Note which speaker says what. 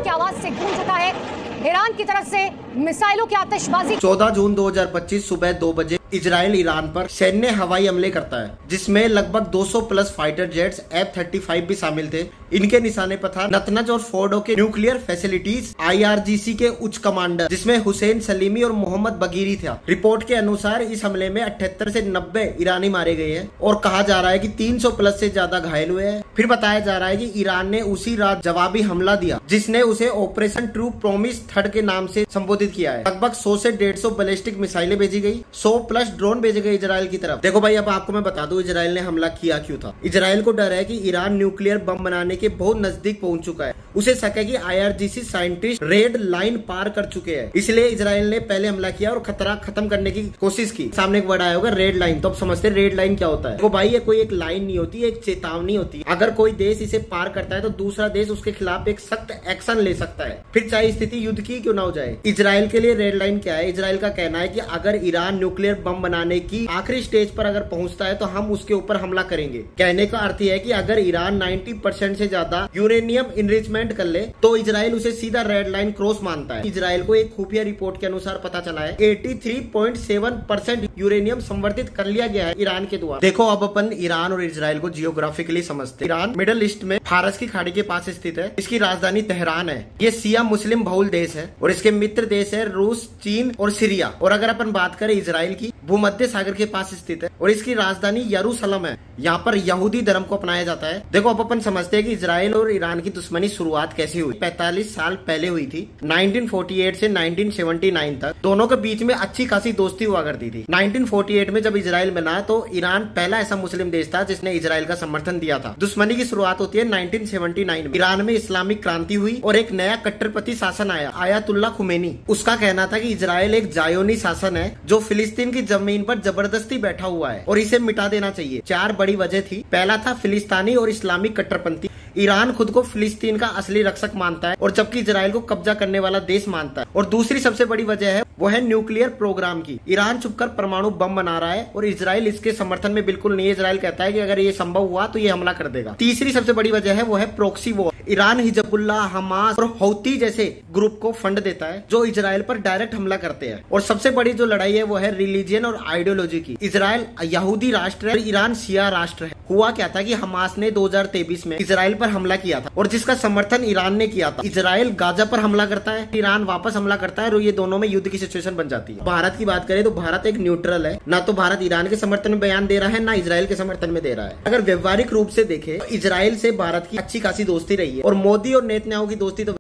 Speaker 1: की आवाज से गूंज उठा है। ईरान की तरफ से मिसाइलों की आतिशबाजी।
Speaker 2: 14 जून 2025 सुबह 2 बजे इजराइल ईरान पर सैन्य हवाई हमले करता है, जिसमें लगभग 200 प्लस फाइटर जेट्स F-35 भी शामिल थे। इनके निशाने पर था नतनज और फोर्डो के न्यूक्लियर फैसिलिटीज। IRGC के उच्च कमांडर जिसमें हुसैन सलीमी और मोहम्मद बगीरी था। रिपोर्ट के अनुसार इस हमले में 78 से 90 ईरानी मारे गए हैं और कहा जा रहा है कि 300 प्लस से ज्यादा घायल हुए हैं। फिर बताया जा रहा है कि ईरान ने उसी रात जवाबी हमला दिया, जिसने उसे ऑपरेशन ट्रू प्रॉमिस थर्ड के नाम से संबोधित किया है। लगभग 100 से 150 बैलिस्टिक मिसाइलें भेजी गई, 100 प्लस ड्रोन भेजे गए इजराइल की तरफ। देखो भाई, अब आपको मैं बता दूं इजराइल ने हमला किया क्यों था। इजराइल को डर है कि ईरान न्यूक्लियर बम बनाने के बहुत नजदीक पहुंच चुका है। उसे शक है कि IRGC साइंटिस्ट रेड लाइन पार कर चुके हैं, इसलिए इजराइल ने पहले हमला किया और खतरा खत्म करने की कोशिश की। सामने एक वर्ड आया होगा रेड लाइन, तो अब समझते हैं रेड लाइन क्या होता है। देखो भाई, ये कोई एक लाइन नहीं होती, एक चेतावनी होती है। अगर कोई देश इसे पार करता है तो दूसरा देश उसके खिलाफ एक सख्त एक्शन ले सकता है, फिर चाहे स्थिति युद्ध की क्यों ना हो जाए। इजराइल के लिए रेड लाइन क्या है? इजराइल का कहना है कि अगर ईरान न्यूक्लियर बम बनाने की आखिरी स्टेज पर अगर पहुंचता है तो हम उसके ऊपर हमला करेंगे। कहने का अर्थ है कि अगर ईरान 90% से ज्यादा यूरेनियम इनरिचमेंट कर ले तो इजराइल उसे सीधा रेड लाइन क्रॉस मानता है। इजराइल को एक खुफिया रिपोर्ट के अनुसार पता चला है 83.7% यूरेनियम संवर्धित कर लिया गया है ईरान के द्वारा। देखो, अब अपन ईरान और इजराइल को जियोग्राफिकली समझते हैं। ईरान मिडिल ईस्ट में फारस की खाड़ी के पास स्थित है। इसकी राजधानी तेहरान है। ये शिया मुस्लिम बहुल देश है और इसके मित्र देश है रूस, चीन और सीरिया। और अगर अपन बात करें इजराइल की, भूमध्य सागर के पास स्थित है और इसकी राजधानी यरूशलेम है। यहाँ पर यहूदी धर्म को अपनाया जाता है। देखो, अब अपन समझते हैं कि इजराइल और ईरान की दुश्मनी शुरुआत कैसे हुई। 45 साल पहले हुई थी। 1948 से 1979 तक दोनों के बीच में अच्छी खासी दोस्ती हुआ करती थी। 1948 में जब इजराइल बना तो ईरान पहला ऐसा मुस्लिम देश था जिसने इजराइल का समर्थन दिया था। दुश्मनी की शुरुआत होती है 1979 में। ईरान में इस्लामिक क्रांति हुई और एक नया कट्टरपंथी शासन आया, आयतुल्ला खुमैनी। उसका कहना था कि इजराइल एक जायोनी शासन है जो फिलिस्तीन की जमीन पर जबरदस्ती बैठा हुआ है और इसे मिटा देना चाहिए। 4 बड़ी वजह थी। पहला था फिलिस्तीनी और इस्लामिक कट्टरपंथी। ईरान खुद को फिलिस्तीन का असली रक्षक मानता है और जबकि इजराइल को कब्जा करने वाला देश मानता है। और दूसरी सबसे बड़ी वजह है वो है न्यूक्लियर प्रोग्राम की। ईरान छुपकर परमाणु बम बना रहा है और इजराइल इसके समर्थन में बिल्कुल नहीं है। इजराइल कहता है कि अगर ये संभव हुआ तो ये हमला कर देगा। तीसरी सबसे बड़ी वजह है वो है proxy war. Iran Hezbollah, Hamas और हौती जैसे ग्रुप को फंड देता है जो इजराइल पर डायरेक्ट हमला करते हैं। और सबसे बड़ी जो लड़ाई है वो है रिलीजियन और आइडियोलॉजी की। इजराइल यहूदी राष्ट्र है, ईरान शिया राष्ट्र है। हुआ क्या था कि हमास ने 2023 में इजराइल पर हमला किया था और जिसका समर्थन ईरान ने किया था। इजराइल गाजा पर हमला करता है, ईरान वापस हमला करता है और ये दोनों में युद्ध की सिचुएशन बन जाती है। भारत की बात करें तो भारत एक न्यूट्रल है। ना तो भारत ईरान के समर्थन में बयान दे रहा है, ना इजराइल के समर्थन में दे रहा है। अगर व्यवहारिक रूप से देखें तो इजराइल से भारत की अच्छी खासी दोस्ती रही है और मोदी और नेतन्याहू की दोस्ती तो